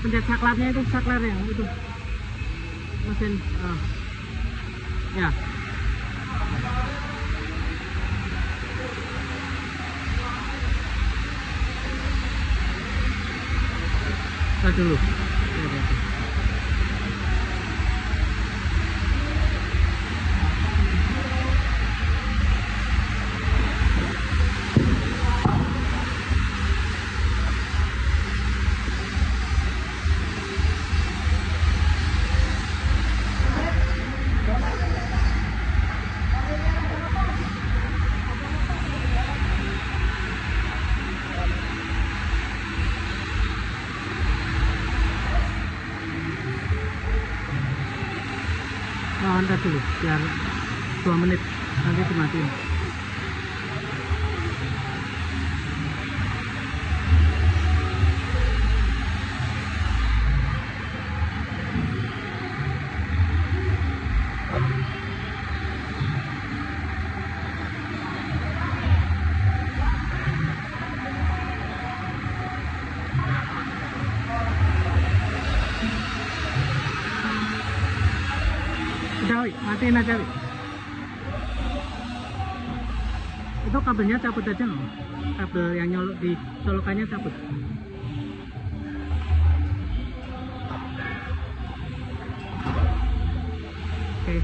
pencet saklarnya itu, saklar yang itu mesin ya. Kita dulu ntar dulu biar 2 menit nanti dimatiin. Udah, matiin aja, Wi. Itu kabelnya cabut aja loh. Kabel yang nyolok di colokannya cabut. Oke.